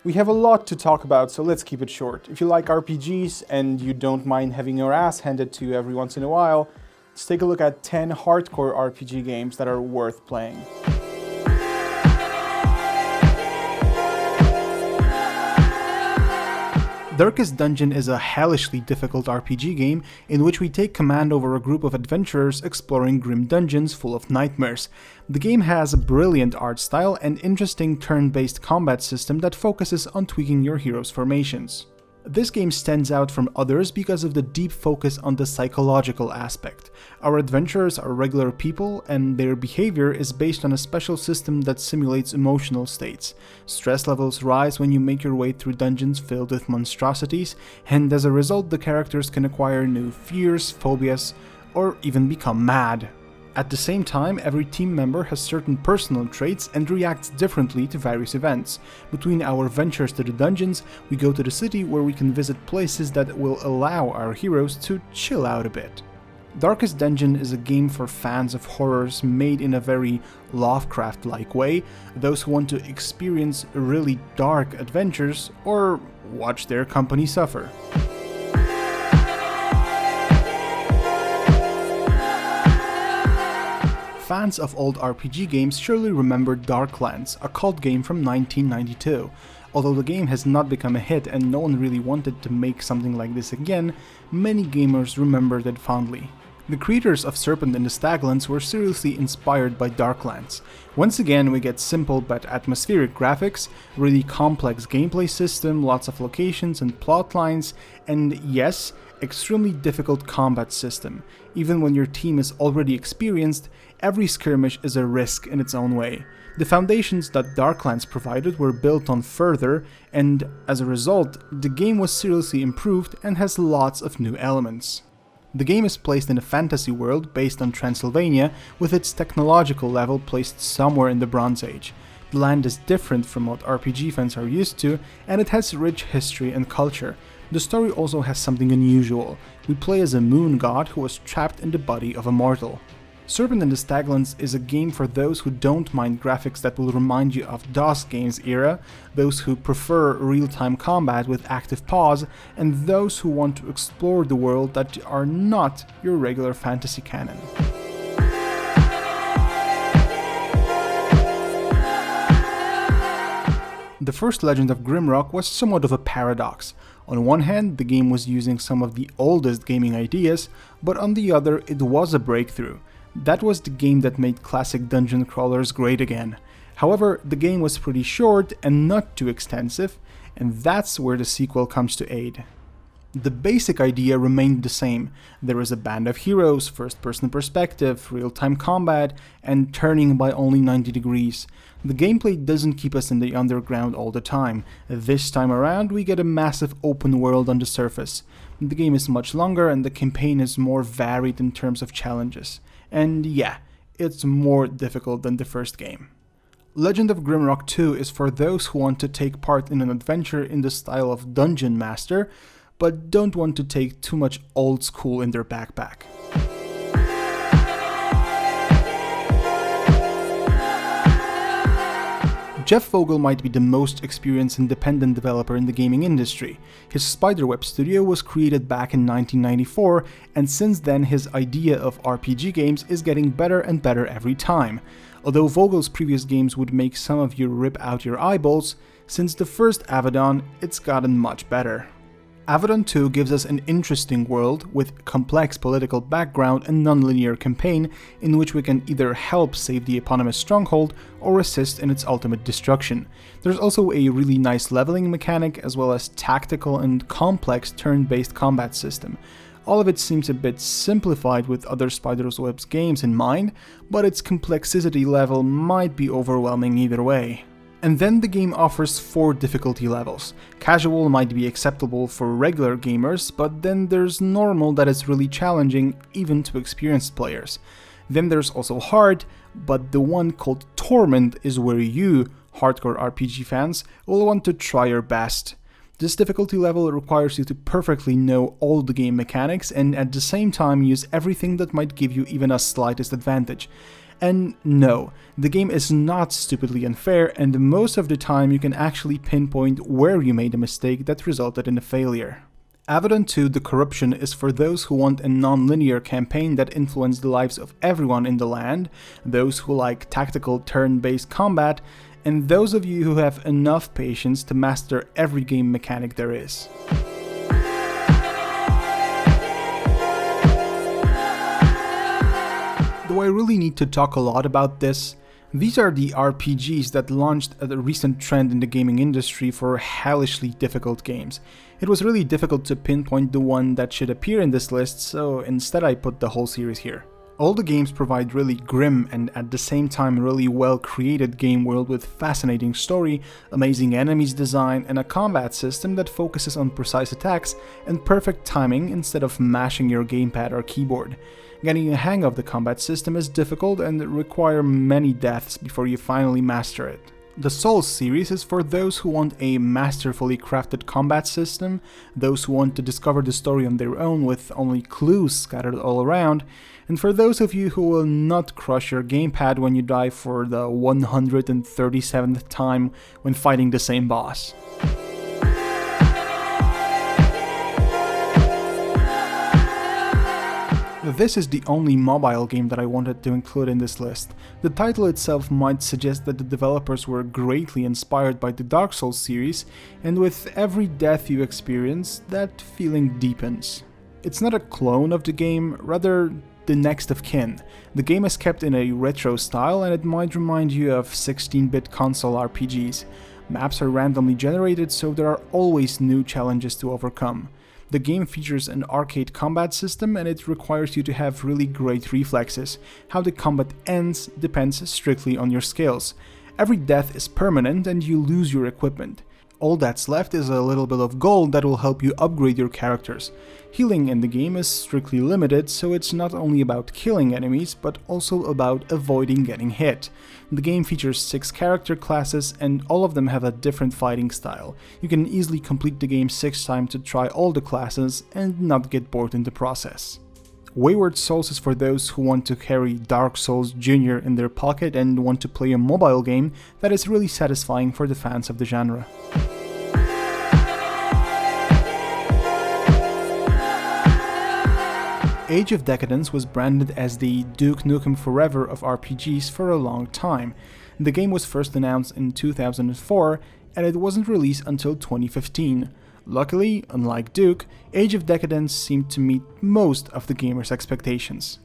We have a lot to talk about, so let's keep it short. If you like RPGs and you don't mind having your ass handed to you every once in a while, let's take a look at 10 hardcore RPG games that are worth playing. Darkest Dungeon is a hellishly difficult RPG game in which we take command over a group of adventurers exploring grim dungeons full of nightmares. The game has a brilliant art style and interesting turn-based combat system that focuses on tweaking your hero's formations. This game stands out from others because of the deep focus on the psychological aspect. Our adventurers are regular people, and their behavior is based on a special system that simulates emotional states. Stress levels rise when you make your way through dungeons filled with monstrosities, and as a result the characters can acquire new fears, phobias, or even become mad. At the same time, every team member has certain personal traits and reacts differently to various events. Between our ventures to the dungeons, we go to the city where we can visit places that will allow our heroes to chill out a bit. Darkest Dungeon is a game for fans of horrors made in a very Lovecraft-like way, those who want to experience really dark adventures or watch their company suffer. Fans of old RPG games surely remember Darklands, a cult game from 1992. Although the game has not become a hit and no one really wanted to make something like this again, many gamers remembered it fondly. The creators of SERPENT and the STAGLANDS were seriously inspired by Darklands. Once again, we get simple but atmospheric graphics, really complex gameplay system, lots of locations and plot lines, and yes, extremely difficult combat system. Even when your team is already experienced, every skirmish is a risk in its own way. The foundations that Darklands provided were built on further, and as a result, the game was seriously improved and has lots of new elements. The game is placed in a fantasy world based on Transylvania, with its technological level placed somewhere in the Bronze Age. The land is different from what RPG fans are used to, and it has rich history and culture. The story also has something unusual. We play as a moon god who was trapped in the body of a mortal. SERPENT and the STAGLANDS is a game for those who don't mind graphics that will remind you of DOS games era, those who prefer real-time combat with active pause, and those who want to explore the world that are not your regular fantasy canon. The first Legend of GRIMROCK was somewhat of a paradox. On one hand, the game was using some of the oldest gaming ideas, but on the other, it was a breakthrough. That was the game that made classic dungeon crawlers great again. However, the game was pretty short and not too extensive, and that's where the sequel comes to aid. The basic idea remained the same. There is a band of heroes, first-person perspective, real-time combat, and turning by only 90 degrees. The gameplay doesn't keep us in the underground all the time. This time around, we get a massive open world on the surface. The game is much longer and the campaign is more varied in terms of challenges. And yeah, it's more difficult than the first game. Legend of GRIMROCK 2 is for those who want to take part in an adventure in the style of Dungeon Master, but don't want to take too much old school in their backpack. Jeff Vogel might be the most experienced independent developer in the gaming industry. His Spiderweb studio was created back in 1994, and since then his idea of RPG games is getting better and better every time. Although Vogel's previous games would make some of you rip out your eyeballs, since the first AVADON, it's gotten much better. AVADON 2 gives us an interesting world with complex political background and non-linear campaign in which we can either help save the eponymous stronghold or assist in its ultimate destruction. There's also a really nice leveling mechanic as well as tactical and complex turn-based combat system. All of it seems a bit simplified with other Spiderweb's games in mind, but its complexity level might be overwhelming either way. And then the game offers 4 difficulty levels. Casual might be acceptable for regular gamers, but then there's normal that is really challenging even to experienced players. Then there's also hard, but the one called Torment is where you, hardcore RPG fans, will want to try your best. This difficulty level requires you to perfectly know all the game mechanics and at the same time use everything that might give you even a slightest advantage. And no, the game is not stupidly unfair, and most of the time you can actually pinpoint where you made a mistake that resulted in a failure. AVADON 2 The Corruption is for those who want a non-linear campaign that influences the lives of everyone in the land, those who like tactical turn-based combat, and those of you who have enough patience to master every game mechanic there is. Do I really need to talk a lot about this? These are the RPGs that launched a recent trend in the gaming industry for hellishly difficult games. It was really difficult to pinpoint the one that should appear in this list, so instead I put the whole series here. All the games provide really grim and at the same time really well created game world with fascinating story, amazing enemies design, and a combat system that focuses on precise attacks and perfect timing instead of mashing your gamepad or keyboard. Getting a hang of the combat system is difficult and requires many deaths before you finally master it. The Souls series is for those who want a masterfully crafted combat system, those who want to discover the story on their own with only clues scattered all around, and for those of you who will not crush your gamepad when you die for the 137th time when fighting the same boss. This is the only mobile game that I wanted to include in this list. The title itself might suggest that the developers were greatly inspired by the Dark Souls series, and with every death you experience, that feeling deepens. It's not a clone of the game, rather the next of kin. The game is kept in a retro style and it might remind you of 16-bit console RPGs. Maps are randomly generated, so there are always new challenges to overcome. The game features an arcade combat system and it requires you to have really great reflexes. How the combat ends depends strictly on your skills. Every death is permanent and you lose your equipment. All that's left is a little bit of gold that will help you upgrade your characters. Healing in the game is strictly limited, so it's not only about killing enemies, but also about avoiding getting hit. The game features 6 character classes and all of them have a different fighting style. You can easily complete the game 6 times to try all the classes and not get bored in the process. Wayward Souls is for those who want to carry Dark Souls Jr. in their pocket and want to play a mobile game that is really satisfying for the fans of the genre. Age of Decadence was branded as the Duke Nukem Forever of RPGs for a long time. The game was first announced in 2004 and it wasn't released until 2015. Luckily, unlike Duke, Age of Decadence seemed to meet most of the gamers' expectations.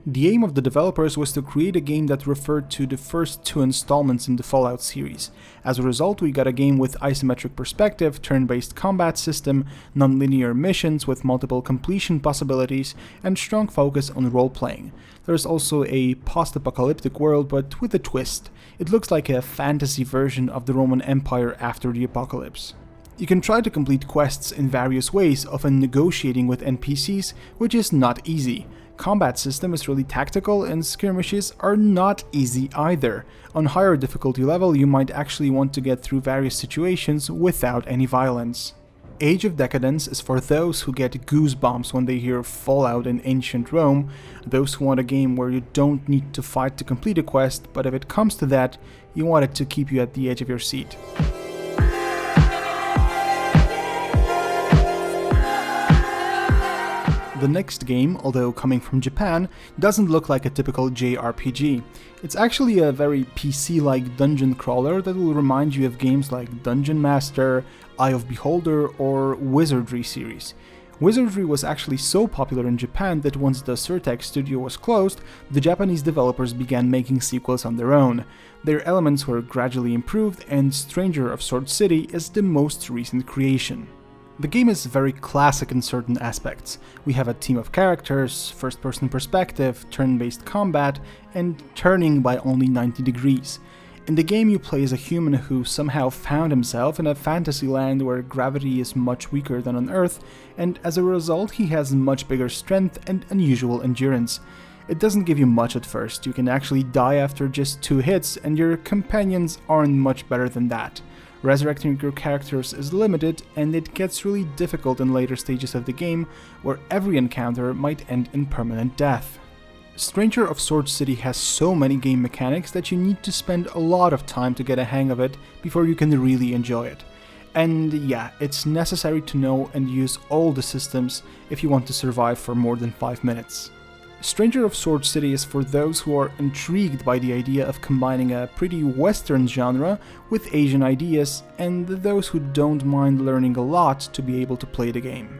The aim of the developers was to create a game that referred to the first 2 installments in the Fallout series. As a result, we got a game with isometric perspective, turn-based combat system, non-linear missions with multiple completion possibilities, and strong focus on role-playing. There's also a post-apocalyptic world, but with a twist. It looks like a fantasy version of the Roman Empire after the apocalypse. You can try to complete quests in various ways, often negotiating with NPCs, which is not easy. Combat system is really tactical and skirmishes are not easy either. On higher difficulty level you might actually want to get through various situations without any violence. Age of Decadence is for those who get goosebumps when they hear Fallout in ancient Rome, those who want a game where you don't need to fight to complete a quest, but if it comes to that, you want it to keep you at the edge of your seat. The next game, although coming from Japan, doesn't look like a typical JRPG. It's actually a very PC-like dungeon crawler that will remind you of games like Dungeon Master, Eye of Beholder, or Wizardry series. Wizardry was actually so popular in Japan that once the Surtec studio was closed, the Japanese developers began making sequels on their own. Their elements were gradually improved, and Stranger of Sword City is the most recent creation. The game is very classic in certain aspects. We have a team of characters, first-person perspective, turn-based combat, and turning by only 90 degrees. In the game you play as a human who somehow found himself in a fantasy land where gravity is much weaker than on Earth, and as a result he has much bigger strength and unusual endurance. It doesn't give you much at first, you can actually die after just 2 hits, and your companions aren't much better than that. Resurrecting your characters is limited, and it gets really difficult in later stages of the game, where every encounter might end in permanent death. Stranger of Sword City has so many game mechanics that you need to spend a lot of time to get a hang of it before you can really enjoy it. And yeah, it's necessary to know and use all the systems if you want to survive for more than 5 minutes. Stranger of Sword City is for those who are intrigued by the idea of combining a pretty Western genre with Asian ideas, and those who don't mind learning a lot to be able to play the game.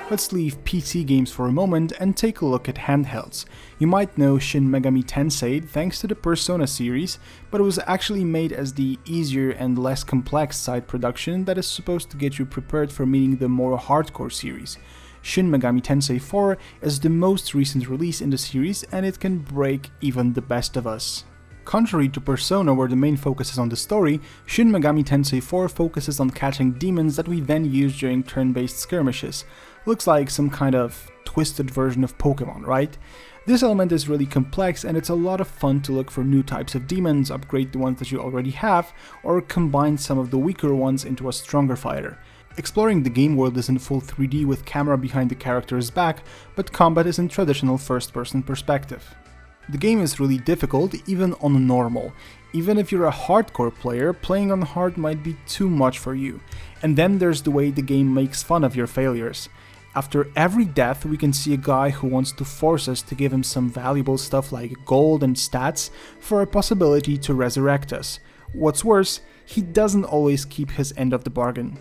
Let's leave PC games for a moment and take a look at handhelds. You might know SHIN MEGAMI Tensei thanks to the Persona series, but it was actually made as the easier and less complex side production that is supposed to get you prepared for meeting the more hardcore series. SHIN MEGAMI Tensei 4 is the most recent release in the series, and it can break even the best of us. Contrary to Persona, where the main focus is on the story, SHIN MEGAMI Tensei 4 focuses on catching demons that we then use during turn-based skirmishes. Looks like some kind of twisted version of Pokemon, right? This element is really complex, and it's a lot of fun to look for new types of demons, upgrade the ones that you already have, or combine some of the weaker ones into a stronger fighter. Exploring the game world is in full 3D with camera behind the character's back, but combat is in traditional first-person perspective. The game is really difficult, even on normal. Even if you're a hardcore player, playing on hard might be too much for you. And then there's the way the game makes fun of your failures. After every death, we can see a guy who wants to force us to give him some valuable stuff like gold and stats for a possibility to resurrect us. What's worse, he doesn't always keep his end of the bargain.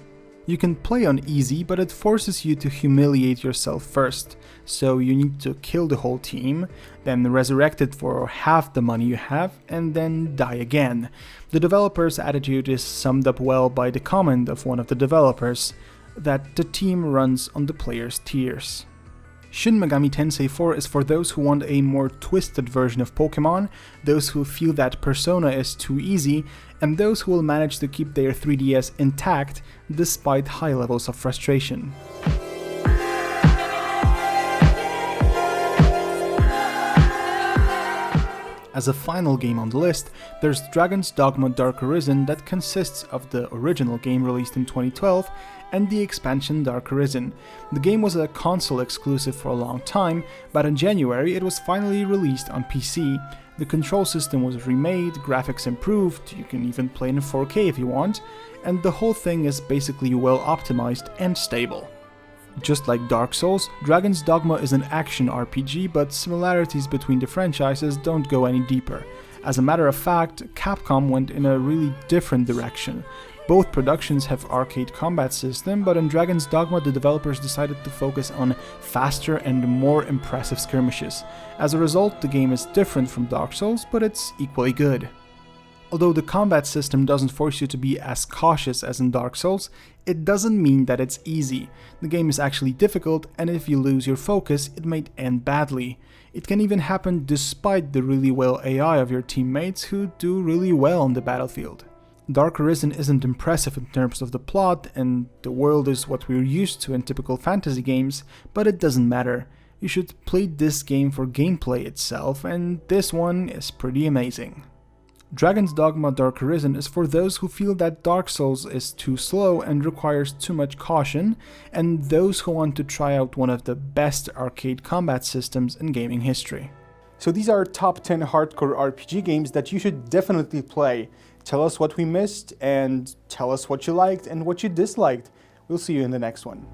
You can play on easy, but it forces you to humiliate yourself first, so you need to kill the whole team, then resurrect it for half the money you have, and then die again. The developer's attitude is summed up well by the comment of one of the developers, that the team runs on the player's tears. SHIN MEGAMI Tensei 4 is for those who want a more twisted version of Pokemon, those who feel that Persona is too easy, and those who will manage to keep their 3DS intact despite high levels of frustration. As a final game on the list, there's Dragon's Dogma Dark Arisen that consists of the original game released in 2012 and the expansion Dark Arisen. The game was a console exclusive for a long time, but in January it was finally released on PC. The control system was remade, graphics improved, you can even play in 4K if you want, and the whole thing is basically well optimized and stable. Just like Dark Souls, Dragon's Dogma is an action RPG, but similarities between the franchises don't go any deeper. As a matter of fact, Capcom went in a really different direction. Both productions have arcade combat system, but in Dragon's Dogma the developers decided to focus on faster and more impressive skirmishes. As a result, the game is different from Dark Souls, but it's equally good. Although the combat system doesn't force you to be as cautious as in Dark Souls, it doesn't mean that it's easy. The game is actually difficult, and if you lose your focus, it might end badly. It can even happen despite the really well AI of your teammates who do really well on the battlefield. Dark Arisen isn't impressive in terms of the plot, and the world is what we're used to in typical fantasy games, but it doesn't matter. You should play this game for gameplay itself, and this one is pretty amazing. Dragon's Dogma Dark Arisen is for those who feel that Dark Souls is too slow and requires too much caution, and those who want to try out one of the best arcade combat systems in gaming history. So these are top 10 hardcore RPG games that you should definitely play. Tell us what we missed, and tell us what you liked and what you disliked. We'll see you in the next one.